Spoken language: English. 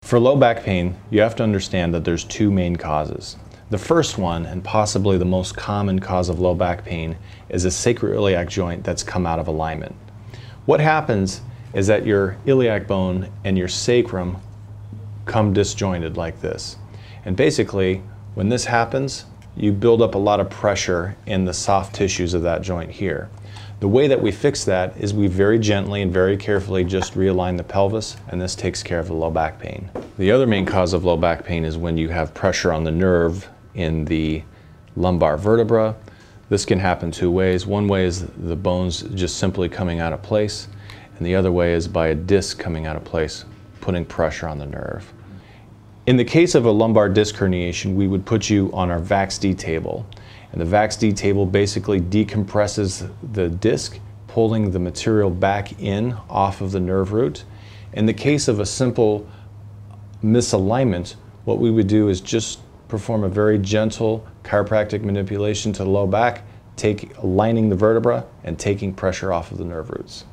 For low back pain, you have to understand that there's two main causes. The first one, and possibly the most common cause of low back pain, is a sacroiliac joint that's come out of alignment. What happens is that your iliac bone and your sacrum come disjointed like this. And basically, when this happens, you build up a lot of pressure in the soft tissues of that joint here. The way that we fix that is we very gently and very carefully just realign the pelvis, and this takes care of the low back pain. The other main cause of low back pain is when you have pressure on the nerve in the lumbar vertebra. This can happen two ways. One way is the bones just simply coming out of place, and the other way is by a disc coming out of place, putting pressure on the nerve. In the case of a lumbar disc herniation, we would put you on our VAX-D table. And the VAX-D table basically decompresses the disc, pulling the material back in off of the nerve root. In the case of a simple misalignment, what we would do is just perform a very gentle chiropractic manipulation to the low back, aligning the vertebra and taking pressure off of the nerve roots.